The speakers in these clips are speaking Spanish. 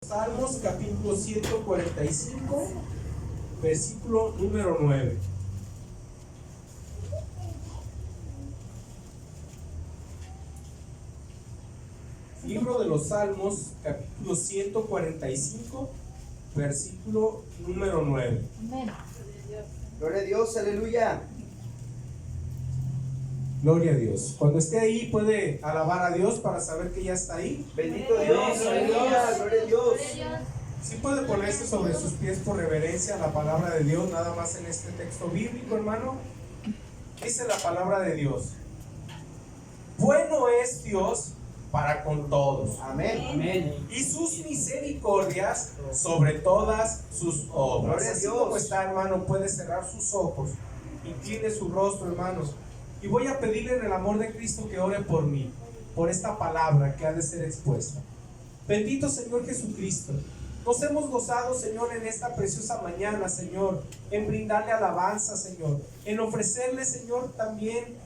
Salmos capítulo 145, versículo número 9. Libro de los Salmos, capítulo 145, versículo número 9. Amén. Gloria a Dios, aleluya. Gloria a Dios. Cuando esté ahí puede alabar a Dios para saber que ya está ahí. Bendito Dios, aleluya, gloria a Dios. Sí puede ponerse sobre sus pies por reverencia a la palabra de Dios, nada más en este texto bíblico, hermano. Dice la palabra de Dios: bueno es Dios para con todos. Amén. Amén. Y sus misericordias sobre todas sus obras. Gloria a Así Dios. como está, hermano, puede cerrar sus ojos, incline su rostro, hermanos. Y voy a pedirle en el amor de Cristo que ore por mí, por esta palabra que ha de ser expuesta. Bendito Señor Jesucristo, nos hemos gozado, Señor, en esta preciosa mañana, Señor, en brindarle alabanza, Señor, en ofrecerle, Señor, también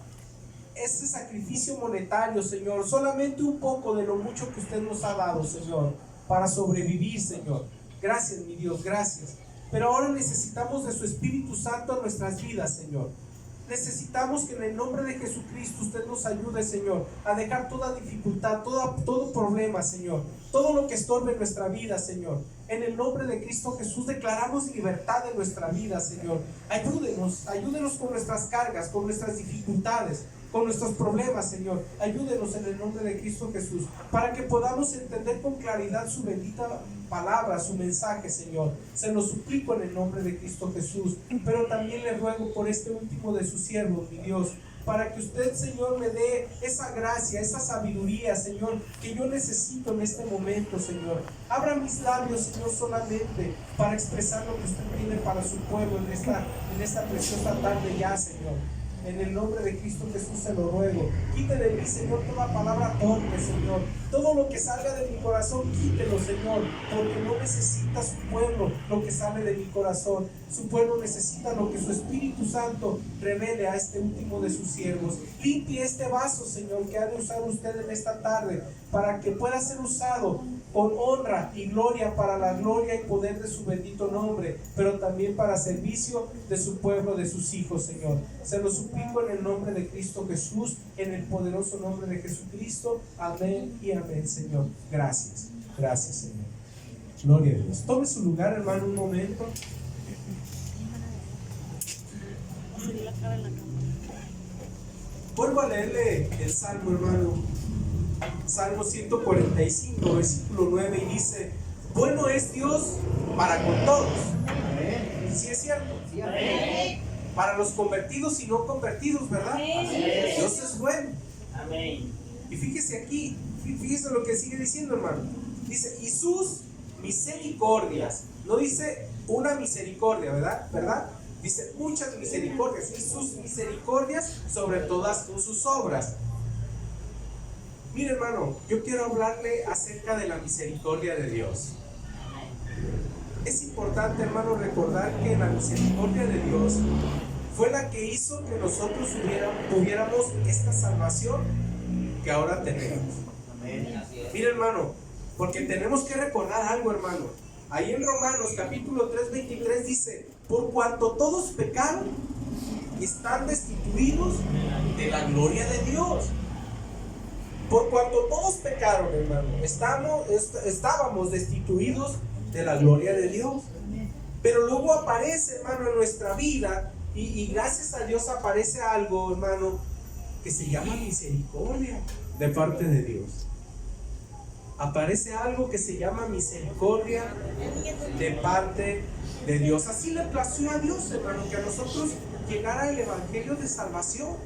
ese sacrificio monetario, Señor, solamente un poco de lo mucho que usted nos ha dado, Señor, para sobrevivir, Señor. Gracias, mi Dios, gracias. Pero ahora necesitamos de su Espíritu Santo en nuestras vidas, Señor. Necesitamos que en el nombre de Jesucristo usted nos ayude, Señor, a dejar toda dificultad, todo problema, Señor, todo lo que estorbe en nuestra vida, Señor. En el nombre de Cristo Jesús declaramos libertad en nuestra vida, Señor. Ayúdenos con nuestras cargas, con nuestras dificultades, con nuestros problemas, Señor. Ayúdenos en el nombre de Cristo Jesús, para que podamos entender con claridad su bendita palabra, su mensaje, Señor. Se lo suplico en el nombre de Cristo Jesús, pero también le ruego por este último de sus siervos, mi Dios, para que usted, Señor, me dé esa gracia, esa sabiduría, Señor, que yo necesito en este momento, Señor. Abra mis labios, Señor, solamente para expresar lo que usted tiene para su pueblo en esta preciosa tarde ya, Señor. En el nombre de Cristo Jesús se lo ruego. Quite de mí, Señor, toda palabra torpe, Señor. Todo lo que salga de mi corazón, quítelo, Señor, porque no necesita su pueblo lo que sale de mi corazón. Su pueblo necesita lo que su Espíritu Santo revele a este último de sus siervos. Limpie este vaso, Señor, que ha de usar usted en esta tarde, para que pueda ser usado con honra y gloria para la gloria y poder de su bendito nombre, pero también para servicio de su pueblo, de sus hijos, Señor. Se lo suplico en el nombre de Cristo Jesús, en el poderoso nombre de Jesucristo. Amén y amén, Señor. Gracias, gracias, Señor. Gloria a Dios. Tome su lugar, hermano, un momento. Vuelvo a leerle el Salmo, hermano. Salmo 145, versículo 9, y dice: bueno es Dios para con todos. ¿Sí es cierto? Sí, amén. Para los convertidos y no convertidos, ¿verdad? Dios es bueno. Amén. Y fíjese aquí, fíjese lo que sigue diciendo, hermano. Dice: y sus misericordias. No dice una misericordia, ¿verdad? Dice muchas misericordias. Y sus misericordias sobre todas sus obras. Mire, hermano, yo quiero hablarle acerca de la misericordia de Dios. Es importante, hermano, recordar que la misericordia de Dios fue la que hizo que nosotros tuviéramos esta salvación que ahora tenemos. Amén. Mire, hermano, porque tenemos que recordar algo, hermano. Ahí en Romanos capítulo 3, 23 dice: por cuanto todos pecaron, están destituidos de la gloria de Dios. Por cuanto todos pecaron, hermano, estábamos destituidos de la gloria de Dios. Pero luego aparece, hermano, en nuestra vida, y gracias a Dios aparece algo, hermano, que se llama misericordia de parte de Dios. Aparece algo que se llama misericordia de parte de Dios. Así le plació a Dios, hermano, que a nosotros llegara el evangelio de salvación.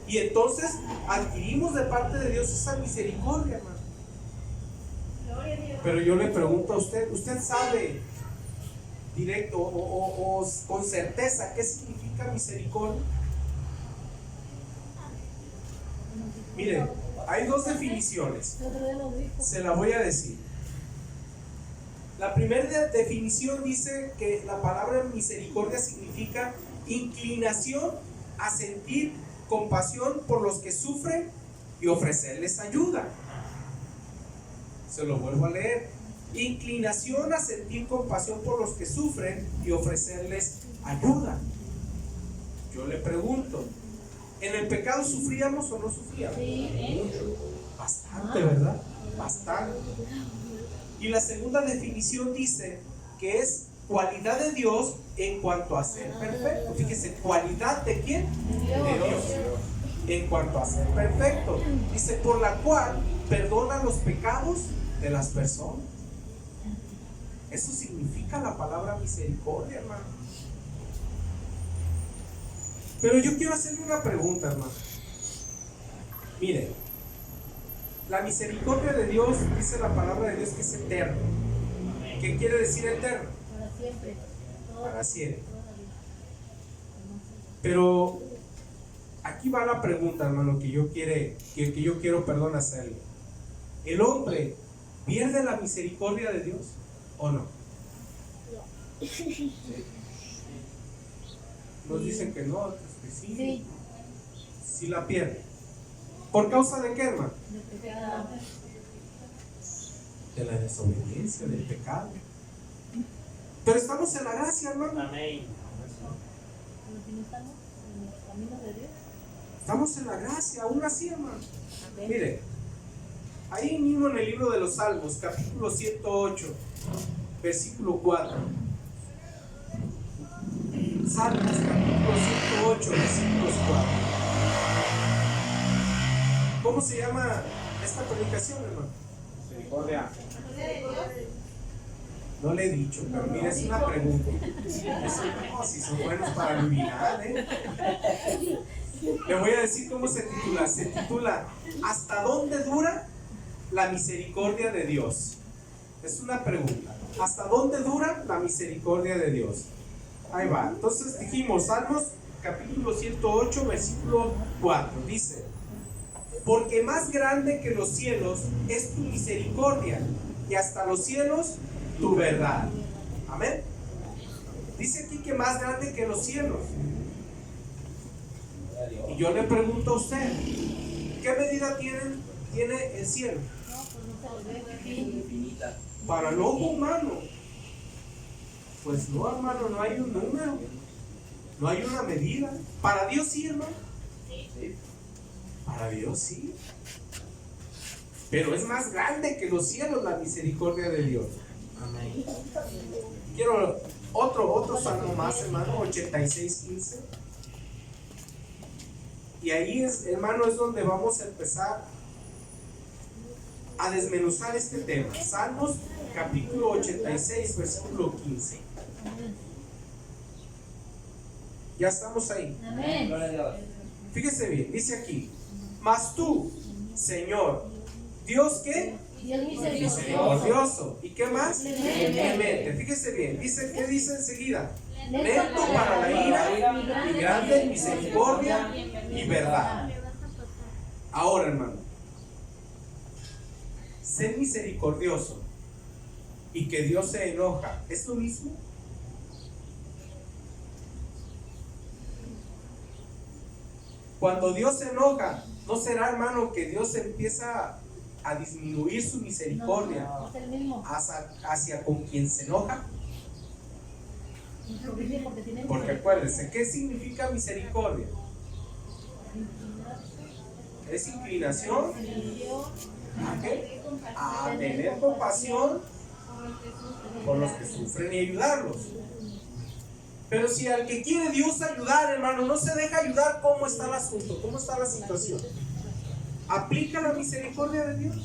Y entonces adquirimos de parte de Dios esa misericordia, hermano. Pero yo le pregunto a usted, ¿usted sabe directo o con certeza qué significa misericordia? Miren, hay dos definiciones. Se la voy a decir. La primera definición dice que la palabra misericordia significa inclinación a sentir compasión por los que sufren y ofrecerles ayuda. Se lo vuelvo a leer. Inclinación a sentir compasión por los que sufren y ofrecerles ayuda. Yo le pregunto, ¿en el pecado sufríamos o no sufríamos? Sí. Bastante, ¿verdad? Bastante. Y la segunda definición dice que es cualidad de Dios en cuanto a ser perfecto. Fíjese, ¿cualidad de quién? De Dios. En cuanto a ser perfecto. Dice, por la cual perdona los pecados de las personas. Eso significa la palabra misericordia, hermano. Pero yo quiero hacerle una pregunta, hermano. Mire, la misericordia de Dios, dice la palabra de Dios que es eterno. ¿Qué quiere decir eterno? Para siempre. Para siempre. Pero aquí va la pregunta, hermano, que yo quiero, perdón, hacerle. ¿El hombre pierde la misericordia de Dios o no? Nos dicen que no, otros que sí. Sí. Sí la pierde. ¿Por causa de qué, hermano? De pecado. De la desobediencia, del pecado. Pero estamos en la gracia, hermano. Amén. Pero si no estamos en los caminos de Dios. Estamos en la gracia, aún así, hermano. Amén. Mire, ahí mismo en el libro de los Salmos, capítulo 108, versículo 4. Salmos, capítulo 108, versículos 4. ¿Cómo se llama esta predicación, hermano? Misericordia. No le he dicho, pero mira, es una pregunta. No, si son buenos para adivinar, Le voy a decir cómo se titula. Se titula ¿Hasta dónde dura la misericordia de Dios? Es una pregunta. ¿Hasta dónde dura la misericordia de Dios? Ahí va. Entonces dijimos, Salmos capítulo 108, versículo 4. Dice, porque más grande que los cielos es tu misericordia, y hasta los cielos tu verdad. Amén. Dice aquí que más grande que los cielos. Y yo le pregunto a usted, ¿qué medida tiene el cielo? No, pues no se lo ve aquí. Para el ojo humano. Pues no, hermano, no hay un número. No hay una medida. Para Dios sí, hermano. Para Dios sí. Pero es más grande que los cielos la misericordia de Dios. Amén. Quiero otro salmo más, hermano, 86:15. Y ahí es, hermano, es donde vamos a empezar a desmenuzar este tema. Salmos capítulo 86, versículo 15. Ya estamos ahí. Amén. Fíjese bien, dice aquí, mas tú, Señor, Dios que Dios misericordioso. misericordioso. ¿Y qué más? Clemente. Fíjese bien, dice, ¿qué dice enseguida? Lento Lento para la ira y grande en misericordia y verdad. Ahora, hermano, ser misericordioso y que Dios se enoja, ¿es lo mismo? Cuando Dios se enoja, ¿no será, hermano, que Dios empieza a disminuir su misericordia No, es el mismo. hacia con quien se enoja? Porque tiene Porque acuérdense, ¿qué significa misericordia? Es inclinación ¿a qué? A tener compasión por los que sufren y ayudarlos. Pero si al que quiere Dios ayudar, hermano, no se deja ayudar, ¿cómo está el asunto? ¿Cómo está la situación? ¿Aplica la misericordia de Dios?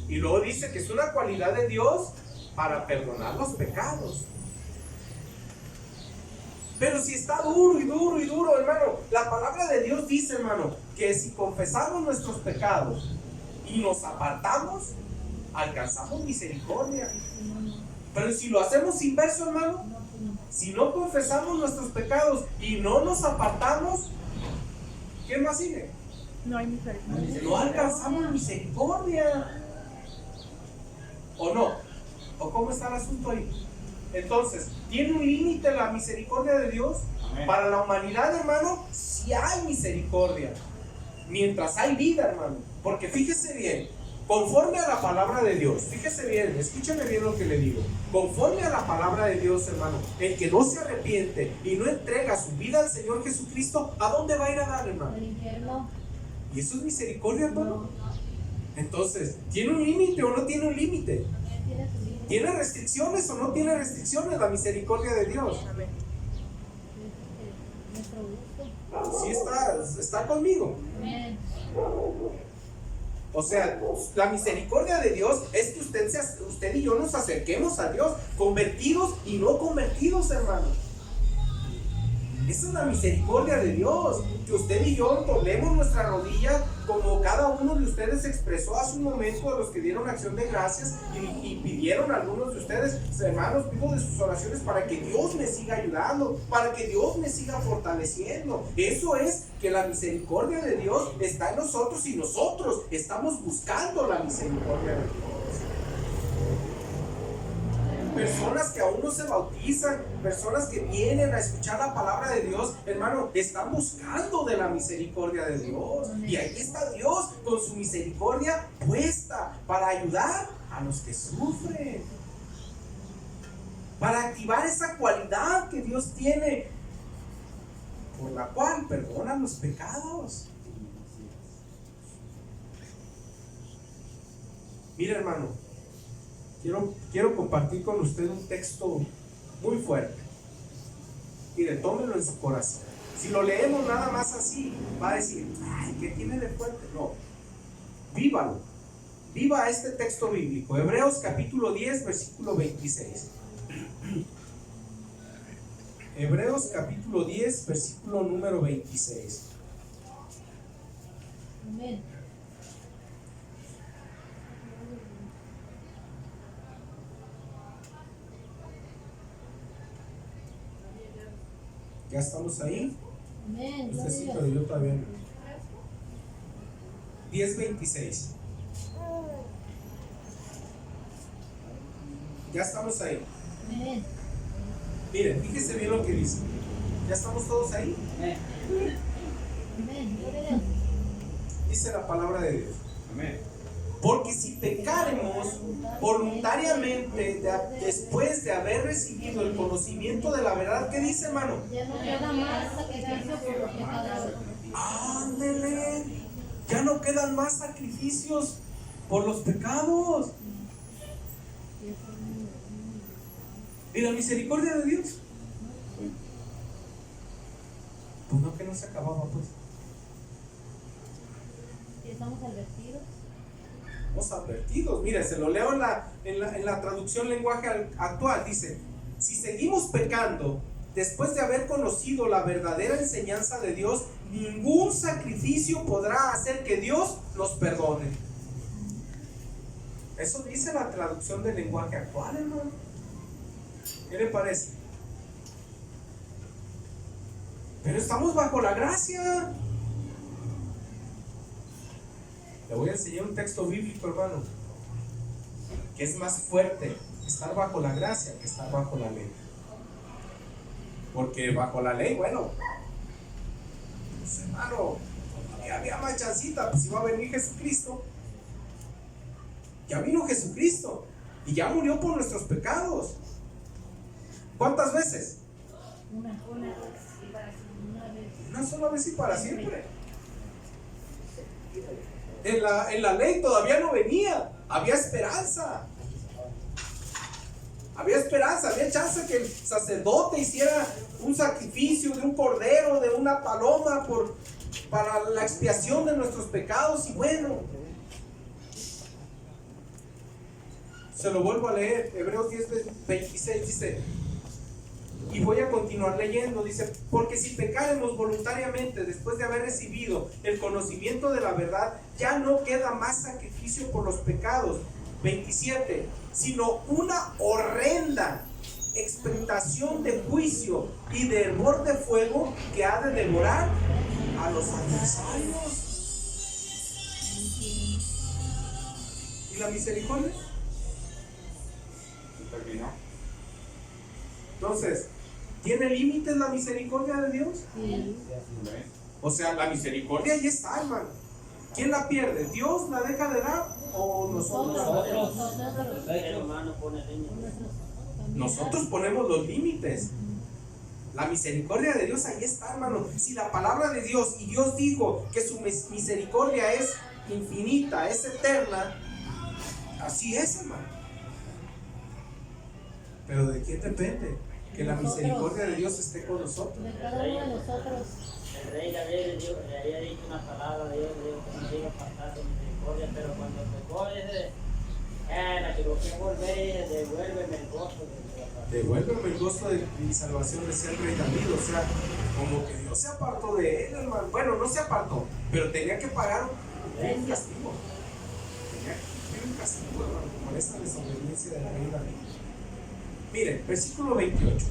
Y luego dice que es una cualidad de Dios para perdonar los pecados. Pero si está duro y duro y duro, hermano, la palabra de Dios dice, hermano, que si confesamos nuestros pecados y nos apartamos, alcanzamos misericordia. Pero si lo hacemos inverso, hermano, si no confesamos nuestros pecados y no nos apartamos, ¿qué más sigue? No hay misericordia. No alcanzamos misericordia. ¿O no? ¿O cómo está el asunto ahí? Entonces, ¿tiene un límite la misericordia de Dios? Amén. Para la humanidad, hermano, sí hay misericordia. Mientras hay vida, hermano. Porque fíjese bien, conforme a la palabra de Dios. Fíjese bien, escúcheme bien lo que le digo. Conforme a la palabra de Dios, hermano, el que no se arrepiente y no entrega su vida al Señor Jesucristo, ¿a dónde va a ir a dar, hermano? Al infierno. ¿Y eso es misericordia, hermano? No. Entonces, ¿tiene un límite o no tiene un límite? Tiene su vida. ¿Tiene restricciones o no tiene restricciones la misericordia de Dios? Nuestro gusto. Sí está conmigo. Amén. O sea, la misericordia de Dios es que usted y yo nos acerquemos a Dios, convertidos y no convertidos, hermano. Esa es la misericordia de Dios, que usted y yo doblemos nuestra rodilla como cada uno de ustedes expresó hace un momento, a los que dieron acción de gracias y pidieron a algunos de ustedes, hermanos, pido de sus oraciones para que Dios me siga ayudando, para que Dios me siga fortaleciendo. Eso es que la misericordia de Dios está en nosotros y nosotros estamos buscando la misericordia de Dios. Personas que aún no se bautizan, personas que vienen a escuchar la palabra de Dios, hermano, están buscando de la misericordia de Dios. Y ahí está Dios con su misericordia puesta para ayudar a los que sufren, para activar esa cualidad que Dios tiene, por la cual perdona los pecados. Mira, hermano, Quiero compartir con usted un texto muy fuerte. Mire, tómelo en su corazón. Si lo leemos nada más así, va a decir, ay, ¿qué tiene de fuerte? No, vívalo. Viva este texto bíblico. Hebreos capítulo 10, versículo 26. Hebreos capítulo 10, versículo número 26. Amén. ¿Ya estamos ahí? Amén. Usted sí, Gloria a pero Dios. yo todavía no. 10:26. Ya estamos ahí. Amén. Miren, fíjese bien lo que dice. ¿Ya estamos todos ahí? Amén. Gloria a Dios. Dice la palabra de Dios. Amén. Porque si pecaremos voluntariamente después de haber recibido el conocimiento de la verdad, ¿qué dice, hermano? Ya no queda más sacrificio por los pecadores. Ándele. Ya no quedan más sacrificios por los pecados. ¿Y la misericordia de Dios? Pues no, que no se acababa, pues. Estamos advertidos. Estamos advertidos. Mire, se lo leo en la traducción lenguaje actual. Dice, si seguimos pecando después de haber conocido la verdadera enseñanza de Dios, ningún sacrificio podrá hacer que Dios nos perdone. Eso dice la traducción del lenguaje actual, hermano. ¿Qué le parece? Pero estamos bajo la gracia. Le voy a enseñar un texto bíblico, hermano, que es más fuerte estar bajo la gracia que estar bajo la ley. Porque bajo la ley, bueno, pues, hermano, ya había más chancita, pues iba a venir Jesucristo. Ya vino Jesucristo y ya murió por nuestros pecados. ¿Cuántas veces? Una vez. Una sola vez y para siempre. En la ley todavía no venía, había esperanza. Había esperanza, había chance que el sacerdote hiciera un sacrificio de un cordero, de una paloma para la expiación de nuestros pecados. Y bueno, se lo vuelvo a leer. Hebreos 10:26 dice, y voy a continuar leyendo, dice, porque si pecaremos voluntariamente después de haber recibido el conocimiento de la verdad, ya no queda más sacrificio por los pecados. 27, sino una horrenda expectación de juicio y de hervor de fuego que ha de devorar a los adversarios. ¿Y la misericordia? Entonces, ¿tiene límites la misericordia de Dios? Sí. O sea, la misericordia ahí está, hermano. ¿Quién la pierde? ¿Dios la deja de dar? o nosotros? El hermano pone límites. Nosotros ponemos los límites. La misericordia de Dios ahí está, hermano. Si la palabra de Dios, y Dios dijo que su misericordia es infinita, es eterna, así es, hermano. Pero ¿de quién depende? Que la misericordia de Dios esté con nosotros. De cada uno de nosotros. El rey David le había dicho una palabra a Dios, le dijo que no iba a faltar su misericordia, pero cuando tocó ese, la que lo que volver, devuélveme el gozo de mi salvación. Devuélveme el gozo de mi salvación, decía el rey David. O sea, como que Dios se apartó de él, hermano. Bueno, no se apartó, pero tenía que pagar un castigo. Tenía que cumplir un castigo, hermano, por esta desobediencia del rey David. Miren, versículo 28.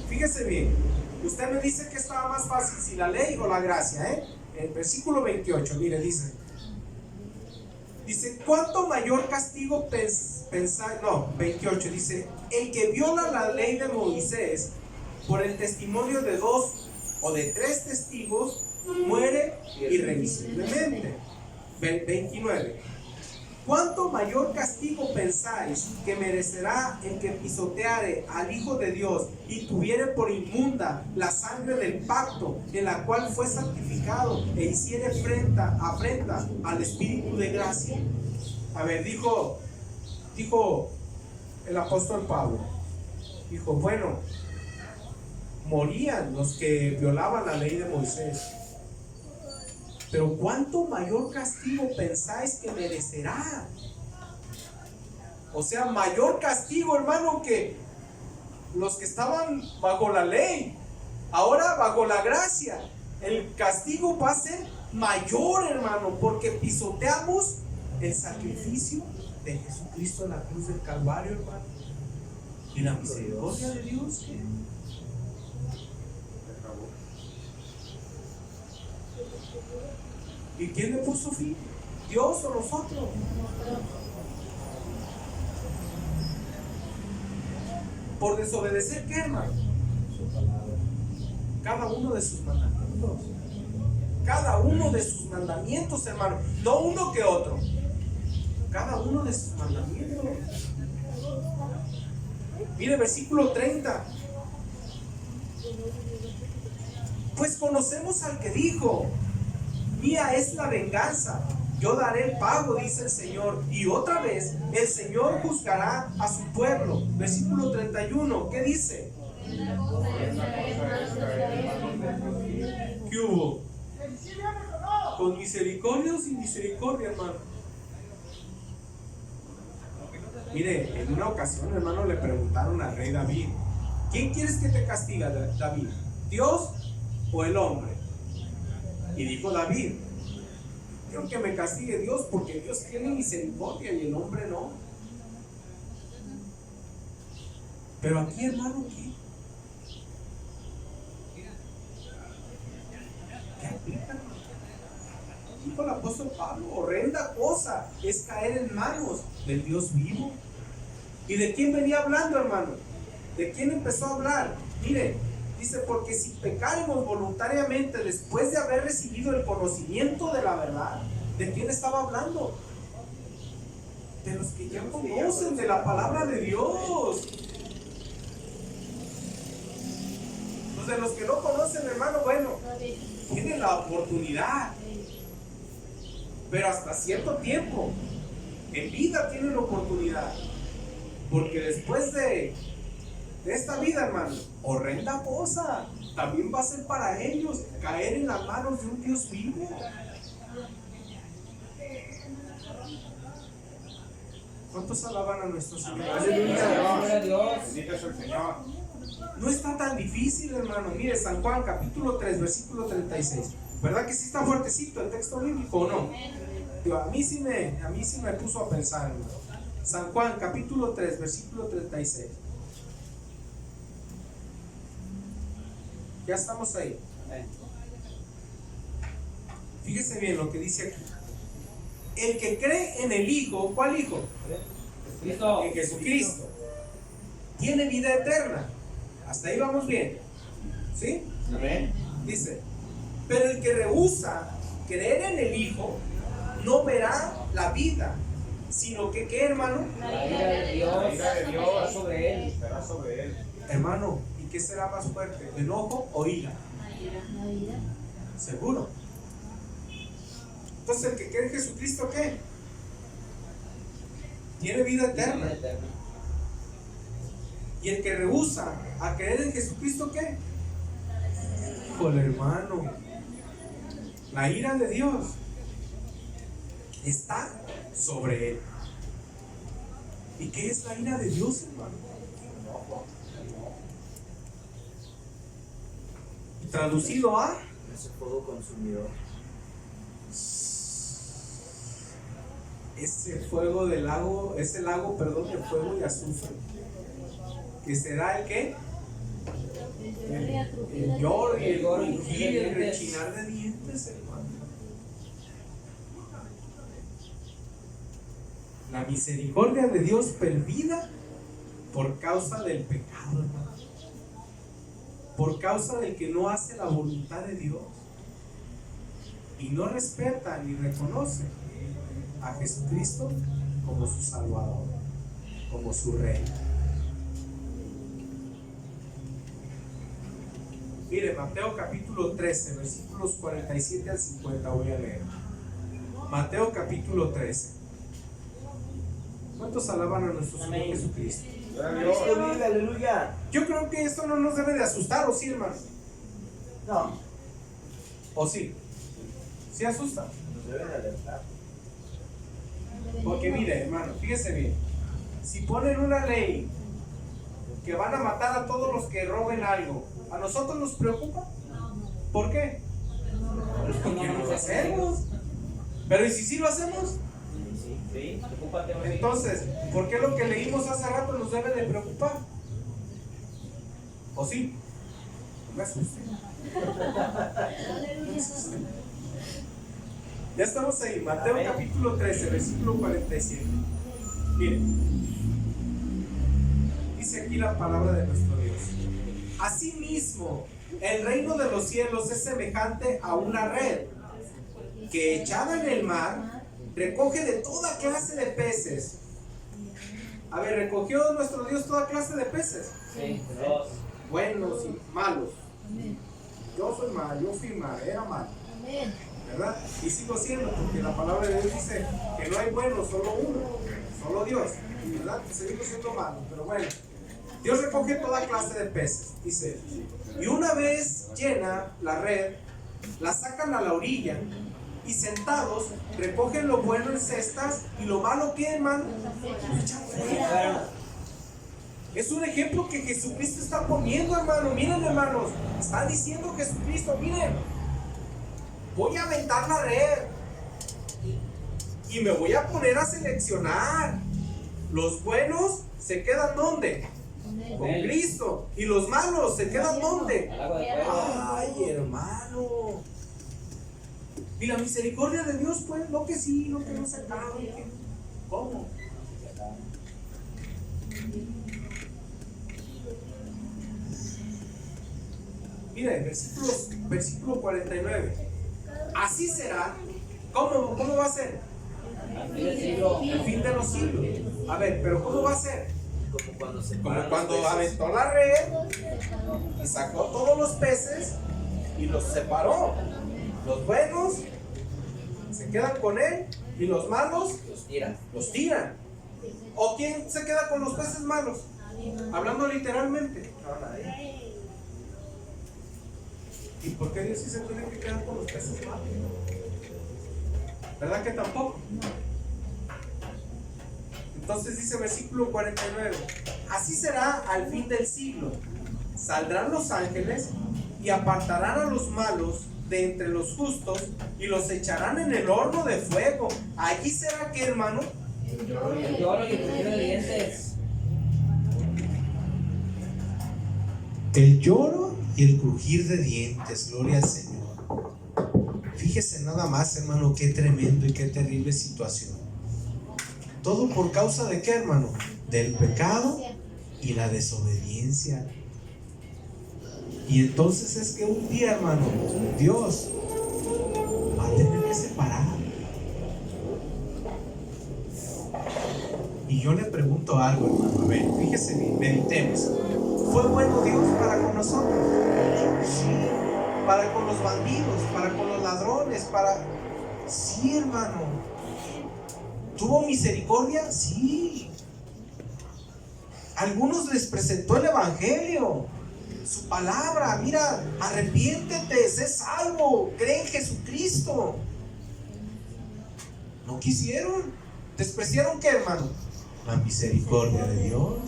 Fíjese bien. Usted me dice que estaba más fácil, si la ley o la gracia, ¿eh? El versículo 28, mire, dice, ¿cuánto mayor castigo pensáis? No, 28, dice, el que viola la ley de Moisés por el testimonio de 2 o de 3 testigos, muere irremisiblemente. 29. ¿Cuánto mayor castigo pensáis que merecerá el que pisoteare al Hijo de Dios y tuviere por inmunda la sangre del pacto en la cual fue santificado e hiciere afrenta al Espíritu de gracia? A ver, dijo el apóstol Pablo, dijo, bueno, morían los que violaban la ley de Moisés. Pero ¿cuánto mayor castigo pensáis que merecerá? O sea, mayor castigo, hermano, que los que estaban bajo la ley. Ahora bajo la gracia, el castigo va a ser mayor, hermano, porque pisoteamos el sacrificio de Jesucristo en la cruz del Calvario, hermano. Y la misericordia de Dios, ¿qué? ¿Y quién le puso fin? ¿Dios o nosotros? ¿Por desobedecer qué, hermano? Cada uno de sus mandamientos. Cada uno de sus mandamientos, hermano. No uno que otro. Cada uno de sus mandamientos. Mire, versículo 30. Pues conocemos al que dijo: mía es la venganza, yo daré el pago, dice el Señor. Y otra vez, el Señor juzgará a su pueblo. Versículo 31, ¿qué dice? ¿Qué hubo? ¿Con misericordia o sin misericordia, hermano? Mire, en una ocasión, hermano, le preguntaron al rey David: ¿quién quieres que te castiga, David? ¿Dios o el hombre? Y dijo David: quiero que me castigue Dios, porque Dios tiene misericordia y el hombre no. Pero aquí, hermano, ¿qué? ¿Qué aplica? Dijo el apóstol Pablo: horrenda cosa es caer en manos del Dios vivo. ¿Y de quién venía hablando, hermano? ¿De quién empezó a hablar? Mire, dice: porque si pecáremos voluntariamente después de haber recibido el conocimiento de la verdad. ¿De quién estaba hablando? De los que ya conocen de la palabra de Dios. Pues de los que no conocen, hermano, bueno, tienen la oportunidad, pero hasta cierto tiempo. En vida tienen oportunidad, porque después de esta vida, hermano, horrenda cosa también va a ser para ellos caer en las manos de un Dios vivo. ¿Cuántos alaban a nuestro Señor? Aleluya. Bendito es el Señor. No está tan difícil, hermano. Mire, San Juan capítulo 3, versículo 36. ¿Verdad que sí está fuertecito el texto bíblico o no? Digo, a mí sí me puso a pensar, hermano. San Juan capítulo 3, versículo 36. Ya estamos ahí. Fíjese bien lo que dice aquí. El que cree en el Hijo, ¿cuál Hijo? En Jesucristo, tiene vida eterna. Hasta ahí vamos bien. ¿Sí? Amén. Dice: pero el que rehúsa creer en el Hijo no verá la vida, sino que ¿qué, hermano? La ira de Dios. La ira de Dios sobre él, estará sobre él. Hermano, ¿y qué será más fuerte? ¿Enojo o ira? La vida. Seguro. Entonces, el que cree en Jesucristo, ¿qué? Tiene vida eterna. Y el que rehúsa a creer en Jesucristo, ¿qué? Híjole, hermano, la ira de Dios está sobre él. ¿Y qué es la ira de Dios, hermano? Traducido a Ese fuego consumidor. ese fuego del lago, ese lago, perdón, de fuego y azufre. ¿Que será el qué? El lloro y el crujir y el rechinar de dientes, hermano. La misericordia de Dios perdida por causa del pecado, hermano. Por causa del que no hace la voluntad de Dios y no respeta ni reconoce a Jesucristo como su Salvador, como su Rey. Mire, Mateo capítulo 13, versículos 47 al 50 voy a leer. Mateo capítulo 13. ¿Cuántos alaban a nuestro Señor Jesucristo? Cristo vive, aleluya. Yo creo que esto no nos debe de asustar, ¿o sí, hermano? No, ¿O sí? ¿Sí asusta? nos deben alertar. Porque mire, hermano, fíjese bien. Si ponen una ley que van a matar a todos los que roben algo, ¿a nosotros nos preocupa? ¿Por qué? Porque no lo hacemos. Pero ¿y si sí lo hacemos? Sí, preocúpate hoy. Entonces, ¿por qué lo que leímos hace rato nos debe de preocupar? ¿O sí? No me asusten. Ya estamos ahí, Mateo capítulo 13, versículo 47. Miren, dice aquí la palabra de nuestro Dios. Asimismo, el reino de los cielos es semejante a una red que echada en el mar recoge de toda clase de peces. A ver, ¿recogió nuestro Dios toda clase de peces? Sí, dos. Buenos y malos. Yo soy malo, yo fui malo, era malo, Amén. ¿verdad? Y sigo siendo, porque la palabra de Dios dice que no hay bueno, solo uno, solo Dios, ¿verdad? Que seguimos siendo malos, pero bueno. Dios recoge toda clase de peces, dice, y una vez llena la red, la sacan a la orilla, y sentados recogen lo bueno en cestas, y lo malo que, hermano, lo echan fuera. Es un ejemplo que Jesucristo está poniendo, hermano. Miren, hermanos, está diciendo Jesucristo, miren, voy a aventar la red y me voy a poner a seleccionar. Los buenos se quedan ¿dónde? Con Cristo. Y los malos se quedan ¿dónde? Al agua de fuego. Ay, hermano. Y la misericordia de Dios, pues, no que sí, no que no se acabe. ¿Cómo? Mire, versículo 49. Así será. ¿Cómo va a ser? Al fin del siglo. El fin de los siglos. A ver, pero ¿cómo va a ser? Como cuando se Como cuando aventó la red y sacó todos los peces y los separó. Los buenos se quedan con él y los malos los tiran. ¿O quién se queda con los peces malos? Hablando literalmente. ¿Y por qué Dios sí se tiene que quedar con los peces malos? ¿Verdad que tampoco? Entonces dice versículo 49, así será al fin del siglo. Saldrán los ángeles y apartarán a los malos de entre los justos y los echarán en el horno de fuego. Allí será que, hermano, El lloro y el crujir de dientes. el lloro y el crujir de dientes. Gloria al Señor. Fíjese nada más, hermano, qué tremendo y qué terrible situación. Todo por causa de qué, hermano? Del pecado y la desobediencia. Y entonces es que un día, hermano, Dios va a tener que separar. Y yo le pregunto algo, hermano. A ver, fíjese bien, meditemos. ¿Fue bueno Dios para con nosotros? Sí. Para con los bandidos, para con los ladrones, para... Sí, hermano. ¿Tuvo misericordia? Sí. Algunos les presentó el evangelio, su palabra. Mira, arrepiéntete, sé salvo, cree en Jesucristo. No quisieron. ¿Despreciaron qué, hermano? La misericordia de Dios.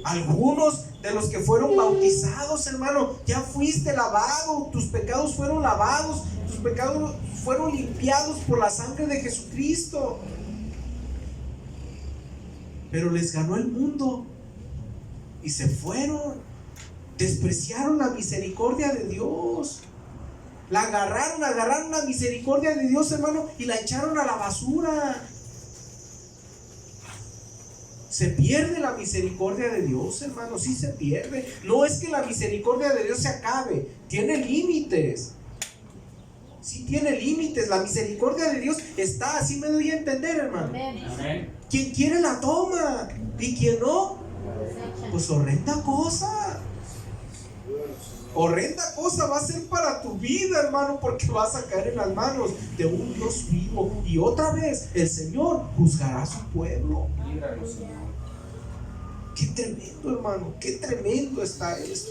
Algunos de los que fueron bautizados, hermano, ya fuiste lavado, tus pecados fueron lavados, tus pecados fueron limpiados por la sangre de Jesucristo. Pero les ganó el mundo y se fueron. Despreciaron la misericordia de Dios. La agarraron la misericordia de Dios, hermano, y la echaron a la basura. Se pierde la misericordia de Dios, hermano, sí se pierde. No es que la misericordia de Dios se acabe, tiene límites. Sí tiene límites, la misericordia de Dios está, así me doy a entender, hermano. Amén. Quien quiere la toma, y quien no, pues horrenda cosa. Horrenda cosa va a ser para tu vida, hermano, porque vas a caer en las manos de un Dios vivo. Y otra vez, el Señor juzgará a su pueblo. Líbranos, Señor. Qué tremendo, hermano, qué tremendo está esto.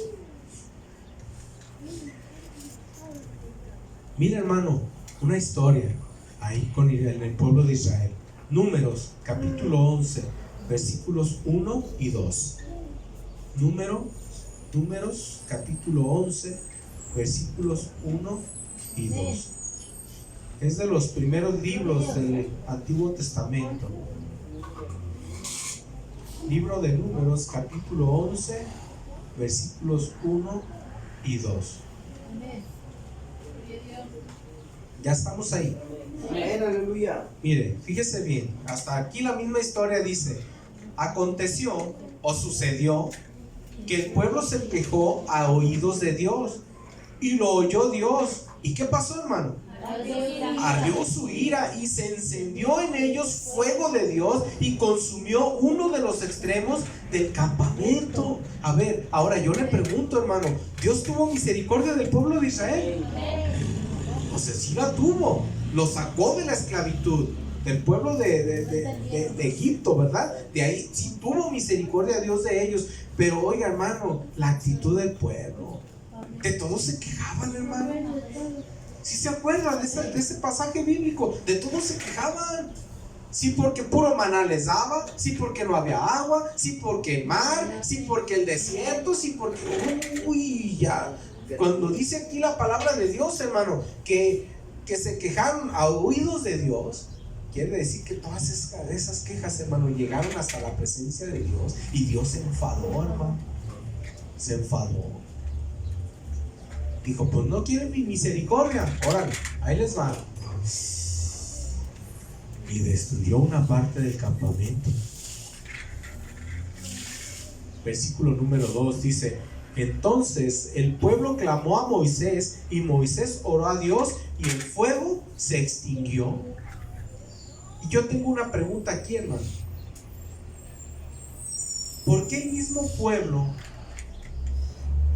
Mira, hermano, una historia ahí con el pueblo de Israel. Números, capítulo 11, versículos 1 y 2. Números, capítulo 11, versículos 1 y 2. Es de los primeros libros del Antiguo Testamento. Libro de Números, capítulo 11, versículos 1 y 2. Ya estamos ahí. Amén, aleluya. Mire, fíjese bien, hasta aquí la misma historia dice: aconteció o sucedió que el pueblo se quejó a oídos de Dios y lo oyó Dios. ¿Y qué pasó, hermano? Ardió su ira y se encendió en ellos fuego de Dios y consumió uno de los extremos del campamento. A ver, ahora yo le pregunto, hermano, ¿Dios tuvo misericordia del pueblo de Israel? Pues sí la tuvo. Lo sacó de la esclavitud del pueblo de Egipto, ¿verdad? De ahí sí tuvo misericordia Dios de ellos. Pero oiga, hermano, la actitud del pueblo, de todos se quejaban, hermano. ¿Sí se acuerdan de ese pasaje bíblico? De todos se quejaban. Sí, porque puro maná les daba. Sí, porque no había agua. Sí, porque el mar. Sí, porque el desierto. Sí, porque... Uy, ya. Cuando dice aquí la palabra de Dios, hermano, que se quejaron a oídos de Dios, quiere decir que todas esas quejas, hermano, llegaron hasta la presencia de Dios. Y Dios se enfadó, hermano. Se enfadó. Dijo, pues no quieren mi misericordia. Órale, ahí les va. Y destruyó una parte del campamento. Versículo número 2 dice: entonces el pueblo clamó a Moisés, y Moisés oró a Dios, y el fuego se extinguió. Y yo tengo una pregunta aquí, hermano. ¿Por qué el mismo pueblo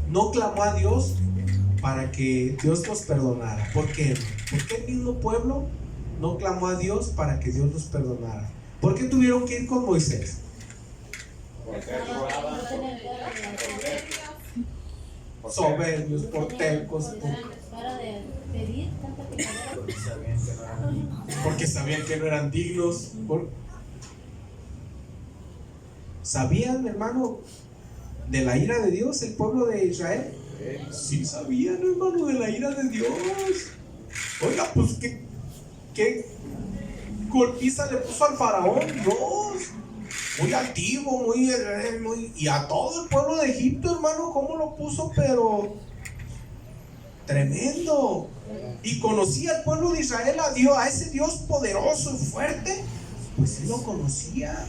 no clamó a Dios para que Dios los perdonara? ¿Por qué? ¿Por qué el mismo pueblo no clamó a Dios para que Dios los perdonara? ¿Por qué tuvieron que ir con Moisés? Soberbios, por tercos, porque sabían que no eran dignos. ¿Sabían, hermano, de la ira de Dios el pueblo de Israel? Sí sabían, hermano, de la ira de Dios. Oiga, pues qué golpiza le puso al faraón Dios. Muy altivo, muy, y a todo el pueblo de Egipto, hermano, cómo lo puso, pero tremendo. Y conocía el pueblo de Israel a Dios, a ese Dios poderoso y fuerte. Pues él lo conocía.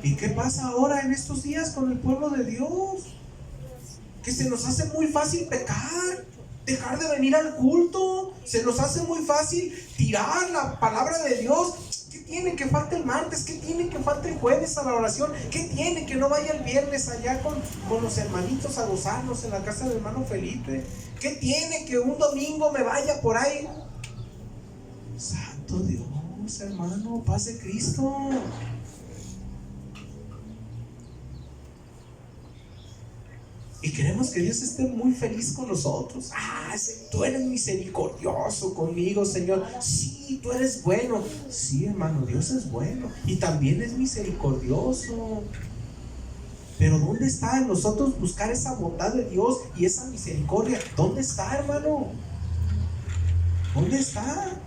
¿Y qué pasa ahora en estos días con el pueblo de Dios? Que se nos hace muy fácil pecar, dejar de venir al culto. Se nos hace muy fácil tirar la palabra de Dios. ¿Qué tiene que falte el martes? ¿Qué tiene que falte el jueves a la oración? ¿Qué tiene que no vaya el viernes allá con los hermanitos a gozarnos en la casa del hermano Felipe? ¿Qué tiene que un domingo me vaya por ahí? Santo Dios, hermano, paz de Cristo. Y queremos que Dios esté muy feliz con nosotros. Tú eres misericordioso conmigo, Señor. Sí, tú eres bueno. Sí, hermano, Dios es bueno y también es misericordioso. Pero ¿dónde está en nosotros buscar esa bondad de Dios y esa misericordia? ¿Dónde está, hermano? ¿Dónde está?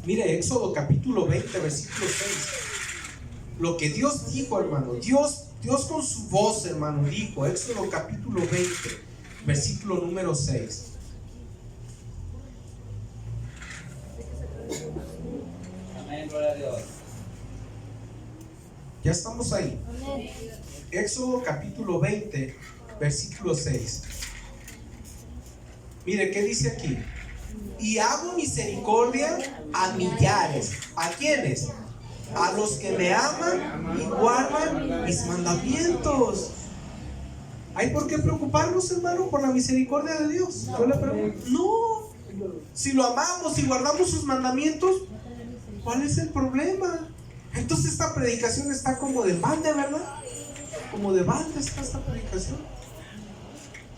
Mire, Éxodo capítulo 20, versículo 6. Lo que Dios dijo, hermano, Dios con su voz, hermano, dijo, Éxodo capítulo 20, versículo número 6. Amén, gloria a Dios. Ya estamos ahí. Éxodo capítulo 20, versículo 6. Mire, ¿qué dice aquí? Y hago misericordia a millares. ¿A quiénes? A los que me aman y guardan mis mandamientos. ¿Hay por qué preocuparnos, hermano, por la misericordia de Dios? Yo le pregunto, no. Si lo amamos y guardamos sus mandamientos, ¿cuál es el problema? Entonces esta predicación está como de balde, ¿verdad? Como de balde está esta predicación.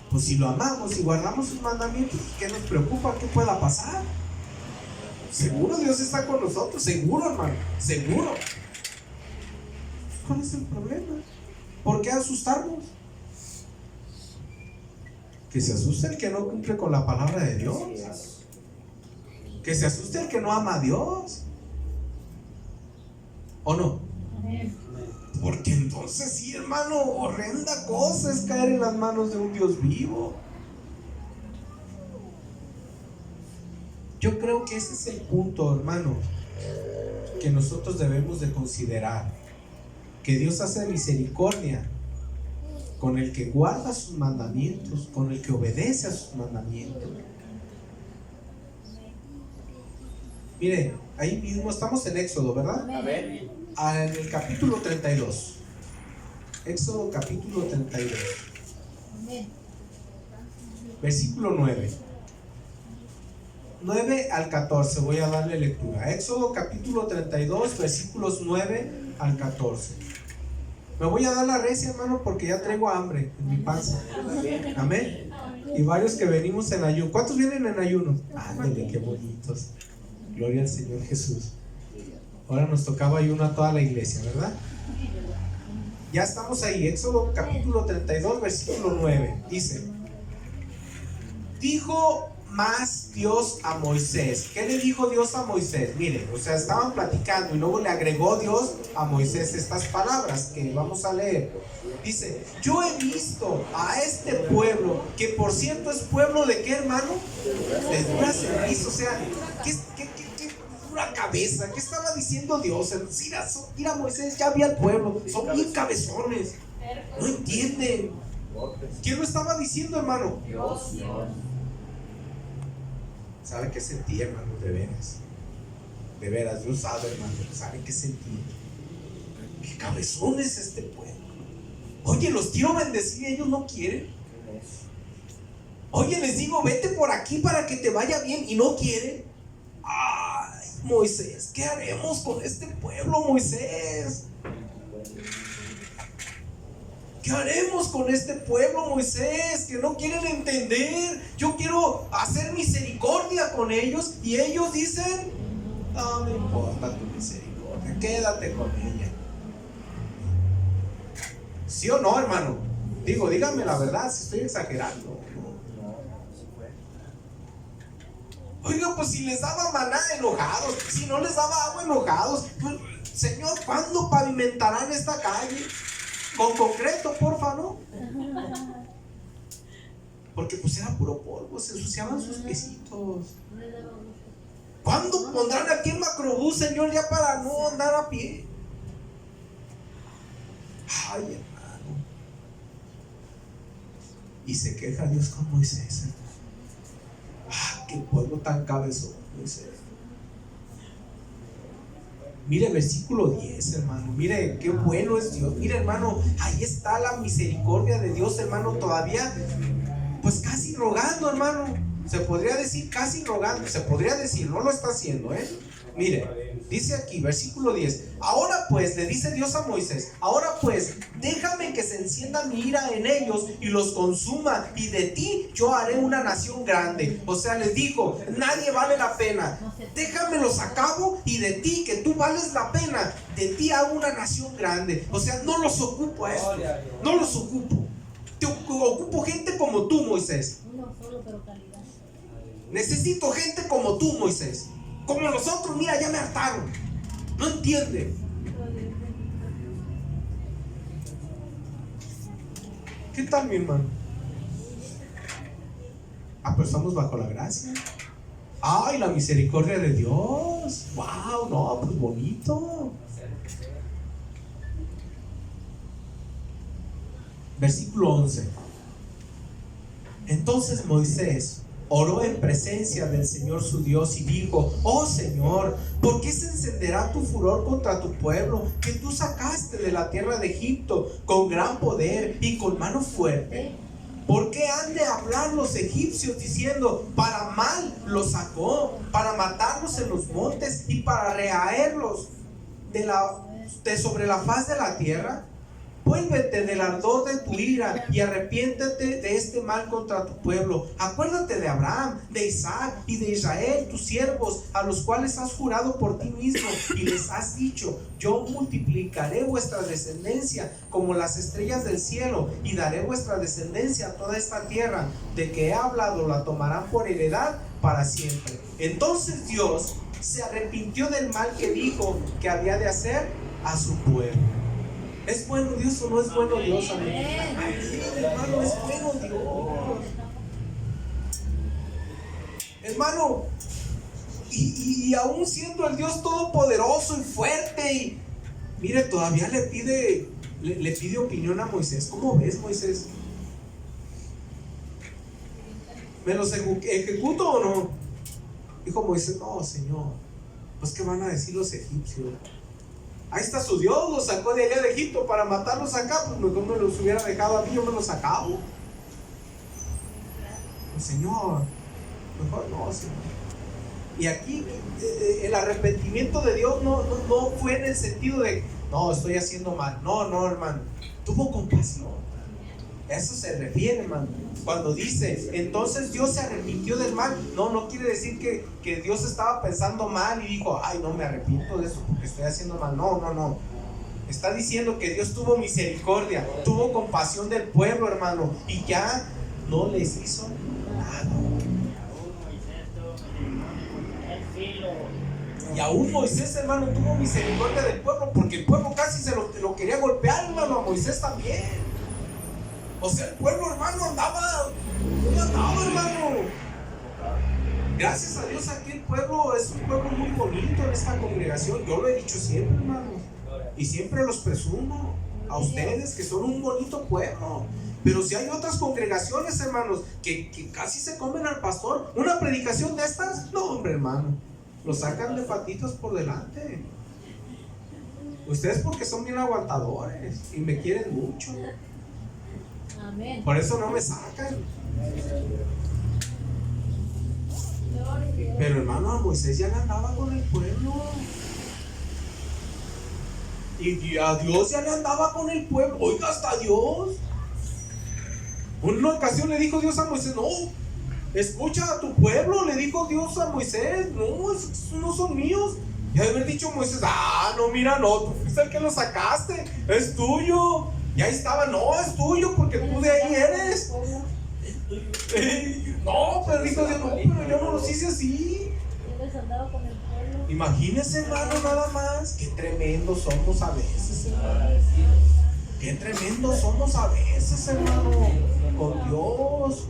Pues si lo amamos y guardamos sus mandamientos, ¿qué nos preocupa? ¿Qué pueda pasar? Seguro Dios está con nosotros, seguro, hermano, seguro. ¿Cuál es el problema? ¿Por qué asustarnos? Que se asuste el que no cumple con la palabra de Dios. Que se asuste el que no ama a Dios. ¿O no? Porque entonces sí, hermano, horrenda cosa es caer en las manos de un Dios vivo. Yo creo que ese es el punto, hermano, que nosotros debemos de considerar. Que Dios hace misericordia con el que guarda sus mandamientos, con el que obedece a sus mandamientos. Mire, ahí mismo estamos en Éxodo, ¿verdad? A ver. En el capítulo 32. Éxodo capítulo 32. Versículo 9. 9 al 14, voy a darle lectura. Éxodo capítulo 32, versículos 9 al 14. Me voy a dar la recia, hermano, porque ya traigo hambre en mi panza. Amén. Y varios que venimos en ayuno. ¿Cuántos vienen en ayuno? Ándale, qué bonitos. Gloria al Señor Jesús. Ahora nos tocaba ayuno a toda la iglesia, ¿verdad? Ya estamos ahí. Éxodo capítulo 32, versículo 9. Dice: dijo más Dios a Moisés. ¿Qué le dijo Dios a Moisés? Miren, o sea, estaban platicando y luego le agregó Dios a Moisés estas palabras que vamos a leer. Dice: yo he visto a este pueblo, que por cierto es pueblo de ¿qué, hermano? De dura cerviz. O sea, ¿qué dura cabeza? ¿Qué estaba diciendo Dios? Mira, Moisés, ya vi al pueblo, son bien cabezones, no entienden. ¿Quién lo estaba diciendo, hermano? Dios. ¿Sabe qué sentí, hermano? De veras. De veras, Dios sabe, hermano. ¿Sabe qué sentí? ¿Qué cabezón es este pueblo? Oye, los quiero bendecir y ellos no quieren. Oye, les digo, vete por aquí para que te vaya bien y no quieren. Ay, Moisés, ¿qué haremos con este pueblo, Moisés? ¿Qué haremos con este pueblo, Moisés? Que no quieren entender. Yo quiero hacer misericordia con ellos y ellos dicen: no me importa tu misericordia, quédate con ella. ¿Sí o no, hermano? Digo, díganme la verdad, si estoy exagerando. Oiga, pues si les daba maná, enojados. Si no les daba agua, enojados. Pues, Señor, ¿cuándo pavimentarán esta calle? Con concreto, porfa, ¿no? Porque pues era puro polvo, se ensuciaban sus piecitos. ¿Cuándo pondrán aquí el macrobús, Señor, ya para no andar a pie? Ay, hermano. Y se queja Dios con Moisés. Qué pueblo tan cabezón, Moisés. Mire versículo 10, hermano. Mire qué bueno es Dios. Mire, hermano, ahí está la misericordia de Dios, hermano. Todavía, pues casi rogando, hermano. Se podría decir casi rogando. Se podría decir, no lo está haciendo, Mire, dice aquí, versículo 10. Ahora pues, le dice Dios a Moisés, ahora pues, déjame que se encienda mi ira en ellos y los consuma, y de ti yo haré una nación grande. O sea, les dijo, nadie vale la pena. Déjamelos a cabo, y de ti, que tú vales la pena, de ti hago una nación grande. O sea, no los ocupo a esto. No los ocupo. Te ocupo gente como tú, Moisés. Uno solo, pero calidad. Necesito gente como tú, Moisés. Como los otros, mira, ya me hartaron. No entienden. ¿Qué tal, mi hermano? Pero estamos bajo la gracia. ¡Ay, la misericordia de Dios! ¡Wow! No, pues bonito. Versículo 11. Entonces Moisés oró en presencia del Señor su Dios y dijo: oh Señor, ¿por qué se encenderá tu furor contra tu pueblo que tú sacaste de la tierra de Egipto con gran poder y con mano fuerte? ¿Por qué han de hablar los egipcios diciendo: para mal los sacó, para matarlos en los montes y para rehaerlos de sobre la faz de la tierra? Vuélvete del ardor de tu ira y arrepiéntete de este mal contra tu pueblo. Acuérdate de Abraham, de Isaac y de Israel, tus siervos, a los cuales has jurado por ti mismo, y les has dicho: yo multiplicaré vuestra descendencia como las estrellas del cielo, y daré vuestra descendencia a toda esta tierra de que he hablado, la tomarán por heredad para siempre. Entonces Dios se arrepintió del mal que dijo que había de hacer a su pueblo. ¿Es bueno Dios o no es bueno Dios, amigo? Ay, hermano, es bueno Dios. Hermano, y aún siendo el Dios todopoderoso y fuerte, y mire, todavía le pide opinión a Moisés. ¿Cómo ves, Moisés? ¿Me los ejecuto o no? Dijo Moisés: no, Señor, pues ¿qué van a decir los egipcios? Ahí está su Dios, los sacó de allá de Egipto para matarlos acá. Pues mejor me los hubiera dejado a mí, yo me los acabo. Pues, Señor, mejor no, Señor. Y aquí el arrepentimiento de Dios no fue en el sentido de: no, estoy haciendo mal. No, hermano. Tuvo compasión. Eso se refiere, hermano. Cuando dice, entonces Dios se arrepintió del mal, no quiere decir que Dios estaba pensando mal y dijo: ay, no, me arrepiento de eso porque estoy haciendo mal. No. Está diciendo que Dios tuvo misericordia, tuvo compasión del pueblo, hermano, y ya no les hizo nada. Y aún Moisés, hermano, tuvo misericordia del pueblo, porque el pueblo casi se lo quería golpear, hermano, a Moisés también. O sea, el pueblo, hermano, andaba, hermano. Gracias a Dios, aquí el pueblo es un pueblo muy bonito en esta congregación. Yo lo he dicho siempre, hermano, y siempre los presumo a ustedes que son un bonito pueblo. Pero si hay otras congregaciones, hermanos, que casi se comen al pastor, una predicación de estas, no, hombre, hermano, lo sacan de patitas por delante. Ustedes porque son bien aguantadores y me quieren mucho. Amén. Por eso no me sacan. Pero, hermano, a Moisés ya le andaba con el pueblo. Y a Dios ya le andaba con el pueblo. Oiga, hasta Dios. Una ocasión le dijo Dios a Moisés: no, escucha a tu pueblo. Le dijo Dios a Moisés: no, esos no son míos. Y haber dicho Moisés: no, mira, no, tú fuiste el que lo sacaste, es tuyo. Y ahí estaba: no, es tuyo porque tú de ahí eres. No, pero dijo Dios: no, pero yo no los hice así. Imagínense, hermano, nada más. Qué tremendos somos a veces, hermano. Qué tremendos somos a veces, hermano, con Dios.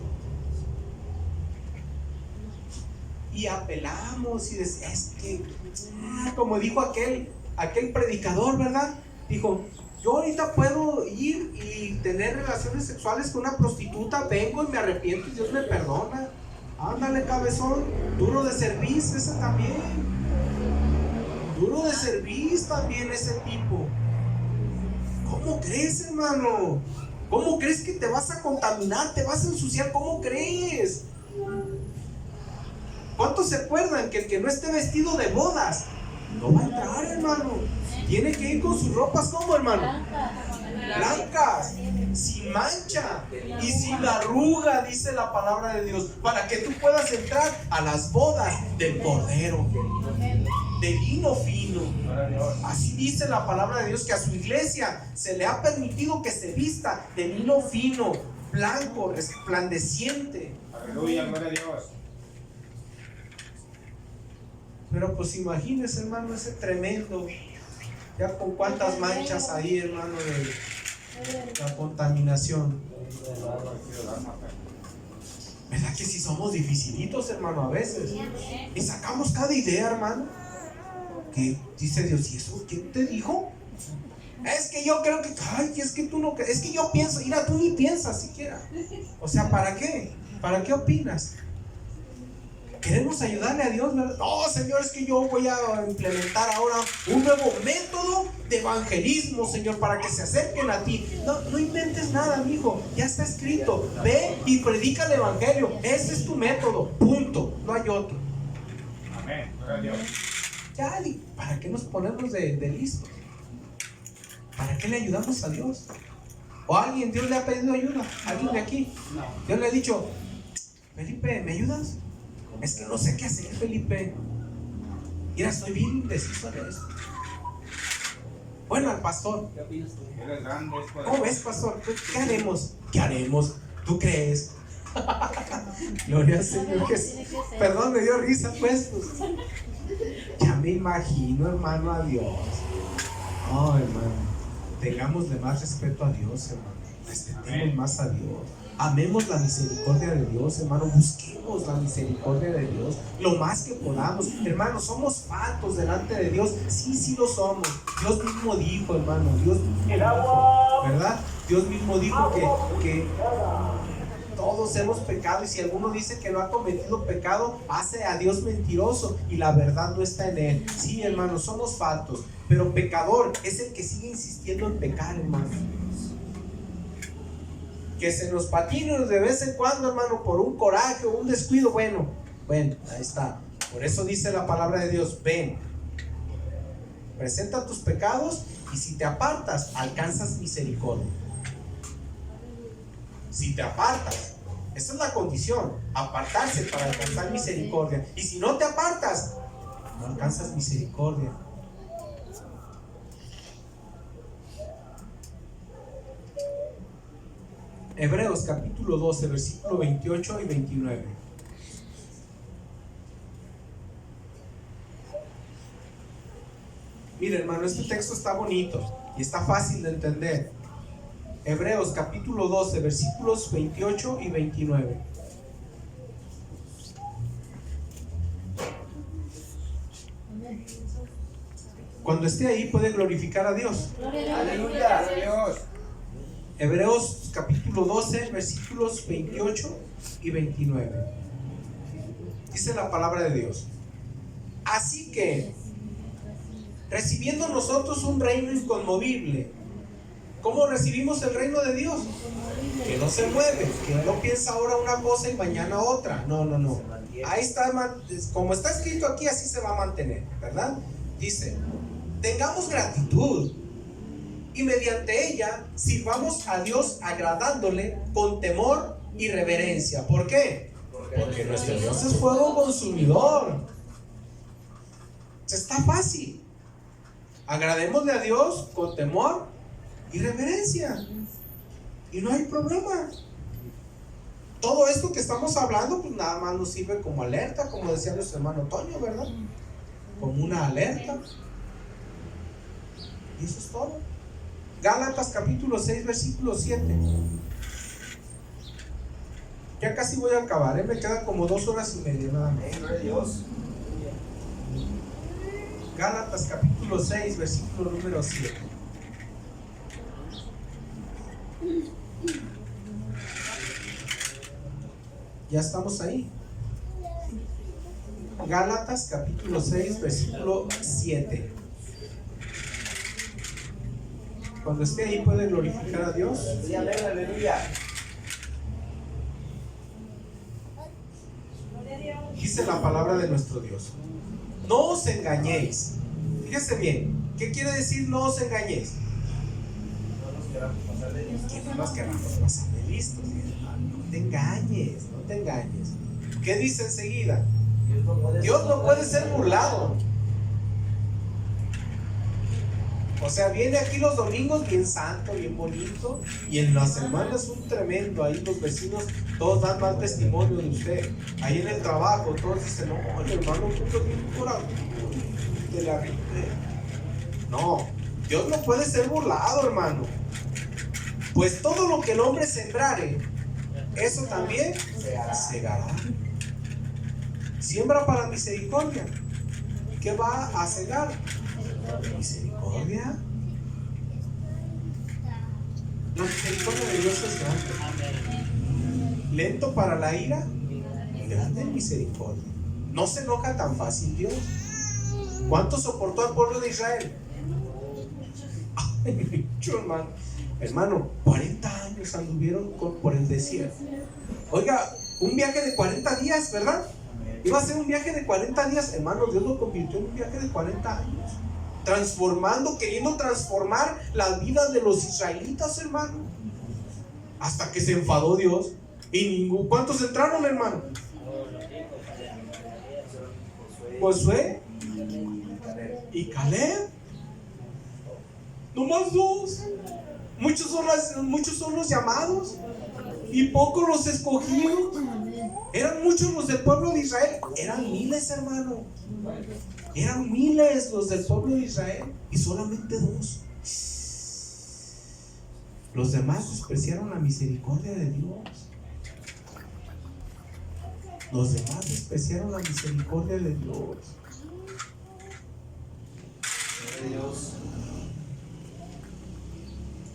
Y apelamos y decimos: es que, como dijo aquel predicador, ¿verdad? Dijo: yo ahorita puedo ir y tener relaciones sexuales con una prostituta, vengo y me arrepiento y Dios me perdona. Ándale, cabezón, duro de servicio, ese también. duro de servir también ese tipo. ¿Cómo crees, hermano? ¿Cómo crees que te vas a contaminar? ¿Te vas a ensuciar? ¿Cómo crees? ¿Cuántos se acuerdan que el que no esté vestido de bodas no va a entrar, hermano? Tiene que ir con sus ropas, ¿cómo, hermano? Blancas, sin mancha y sin arruga, dice la palabra de Dios, para que tú puedas entrar a las bodas del Cordero, de lino fino. Así dice la palabra de Dios, que a su iglesia se le ha permitido que se vista de lino fino, blanco, resplandeciente. Aleluya, gloria a Dios. Pero pues imagínese, hermano, ese tremendo, ya con cuántas manchas ahí, hermano, de la contaminación. ¿Verdad que si somos dificilitos, hermano, a veces? Y sacamos cada idea, hermano, que dice Dios, ¿y eso quién te dijo? Es que yo creo que, ay, es que tú no crees, es que yo pienso, mira, tú ni piensas siquiera. O sea, ¿para qué? ¿Para qué opinas? Queremos ayudarle a Dios, ¿verdad? No, Señor, es que yo voy a implementar ahora un nuevo método de evangelismo, Señor, para que se acerquen a ti. No inventes nada, amigo, ya está escrito. Ve y predica el evangelio. Ese es tu método, punto, no hay otro. Amén, gloria a Dios. Ya, ¿para qué nos ponemos de listos? ¿Para qué le ayudamos a Dios? ¿O a alguien, Dios le ha pedido ayuda? ¿Alguien de aquí? Dios le ha dicho, Felipe, ¿me ayudas? Es que no sé qué hacer, Felipe. Mira, estoy bien indeciso de esto. Bueno, al pastor, ¿Qué opinas tú? Eres grande, es poderoso. ¿cómo ves, pastor? ¿Qué haremos? ¿Qué haremos? ¿Tú crees? Gloria al Señor Jesús. Perdón, me dio risa, pues. Ya me imagino, hermano, a Dios. No, hermano, tengámosle más respeto a Dios, hermano. Respetemos más a Dios. Amemos la misericordia de Dios, hermano. Busquemos la misericordia de Dios lo más que podamos. Hermano, somos faltos delante de Dios. Sí lo somos. Dios mismo dijo, hermano. Dios mismo dijo, ¿verdad? Dios mismo dijo que todos hemos pecado. Y si alguno dice que no ha cometido pecado, hace a Dios mentiroso y la verdad no está en él. Sí, hermano, somos faltos. Pero pecador es el que sigue insistiendo en pecar, hermano. Que se nos patine de vez en cuando, hermano, por un coraje o un descuido, bueno, ahí está. Por eso dice la palabra de Dios, ven, presenta tus pecados y si te apartas, alcanzas misericordia. Si te apartas, esa es la condición, apartarse para alcanzar misericordia. Y si no te apartas, no alcanzas misericordia. Hebreos capítulo 12, versículo 28 y 29. Mira, hermano, este texto está bonito y está fácil de entender. Hebreos capítulo 12, versículos 28 y 29. Cuando esté ahí puede glorificar a Dios. Aleluya, gloria a Dios. Hebreos capítulo 12, versículos 28 y 29. Dice la palabra de Dios. Así que, recibiendo nosotros un reino inconmovible, ¿cómo recibimos el reino de Dios? Que no se mueve, que no piensa ahora una cosa y mañana otra. No. Ahí está, como está escrito aquí, así se va a mantener, ¿verdad? Dice, tengamos gratitud y mediante ella sirvamos a Dios agradándole con temor y reverencia. ¿Por qué? Porque nuestro Dios es fuego consumidor. Está fácil. Agradémosle a Dios con temor y reverencia y no hay problema. Todo esto que estamos hablando pues nada más nos sirve como alerta, como decía nuestro hermano Toño, ¿verdad? Como una alerta. Y eso es todo. Gálatas capítulo 6, versículo 7. Ya casi voy a acabar, me quedan como 2 horas y media nada más. Gloria a Dios. Gálatas capítulo 6, versículo número 7. Ya estamos ahí. Gálatas capítulo 6, versículo 7. Cuando esté ahí puede glorificar a Dios. Sí, amén, aleluya. Dice la palabra de nuestro Dios: no os engañéis. Fíjese bien, ¿qué quiere decir no os engañéis? Que no nos queramos pasar de listos. No te engañes, no te engañes. ¿Qué dice enseguida? Dios no puede ser burlado. O sea, viene aquí los domingos bien santo, bien bonito, y en las semanas un tremendo. Ahí los vecinos todos dan más testimonio de usted. Ahí en el trabajo todos dicen: no, el hermano puso bien corajudo de la vida. No, Dios no puede ser burlado, hermano. Pues todo lo que el hombre sembrare, eso también segará. Siembra para misericordia. ¿Qué va a cegar? Misericordia. La misericordia de Dios es grande. Lento para la ira, grande en misericordia. No se enoja tan fácil Dios. ¿Cuánto soportó al pueblo de Israel? Ay, mucho, hermano, 40 años anduvieron por el desierto. Oiga, un viaje de 40 días, ¿verdad? Iba a ser un viaje de 40 días, hermano. Dios lo convirtió en un viaje de 40 años, queriendo transformar la vida de los israelitas, hermano, hasta que se enfadó Dios. Y ¿cuántos entraron, hermano? Josué y Caleb. Nomás dos. Muchos son los llamados y pocos los escogidos. Eran muchos los del pueblo de Israel. Eran miles, hermano. Eran miles los del pueblo de Israel y solamente dos. Los demás despreciaron la misericordia de Dios. Los demás despreciaron la misericordia de Dios.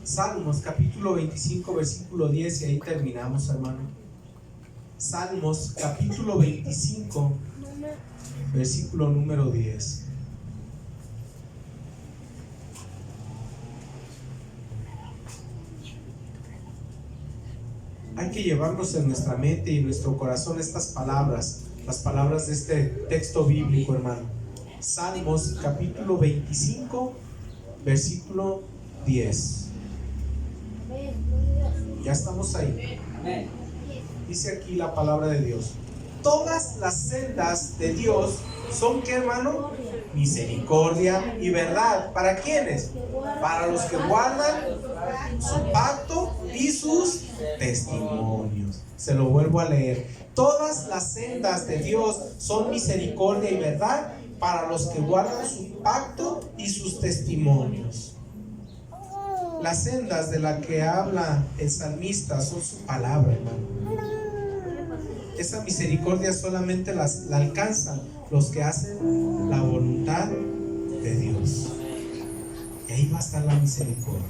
Salmos capítulo 25 versículo 10, y ahí terminamos, hermano. Salmos capítulo 25 versículo número 10. Hay que llevarnos en nuestra mente y en nuestro corazón estas palabras, las palabras de este texto bíblico, hermano. Salmos capítulo 25 versículo 10. Ya estamos ahí. Dice aquí la palabra de Dios: todas las sendas de Dios son, ¿qué, hermano? Misericordia y verdad. ¿Para quiénes? Para los que guardan su pacto y sus testimonios. Se lo vuelvo a leer: todas las sendas de Dios son misericordia y verdad para los que guardan su pacto y sus testimonios. Las sendas de las que habla el salmista son su palabra, hermano. Esa misericordia solamente la alcanzan los que hacen la voluntad de Dios. Y ahí va a estar la misericordia.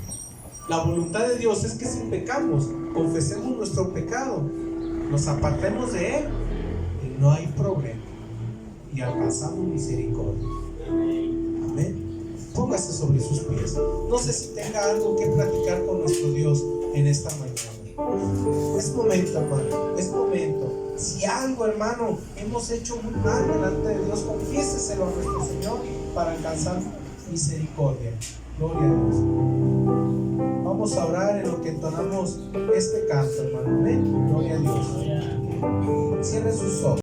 La voluntad de Dios es que si pecamos, confesemos nuestro pecado, nos apartemos de él y no hay problema, y alcanzamos misericordia. Amén. Póngase sobre sus pies. No sé si tenga algo que platicar con nuestro Dios en esta mañana. Es momento, hermano, es momento. Si algo, hermano, hemos hecho muy mal delante de Dios, confiéseselo a nuestro Señor para alcanzar misericordia. Gloria a Dios. Vamos a orar en lo que entonamos este canto, hermano. Amén. Gloria a Dios. Cierre sus ojos.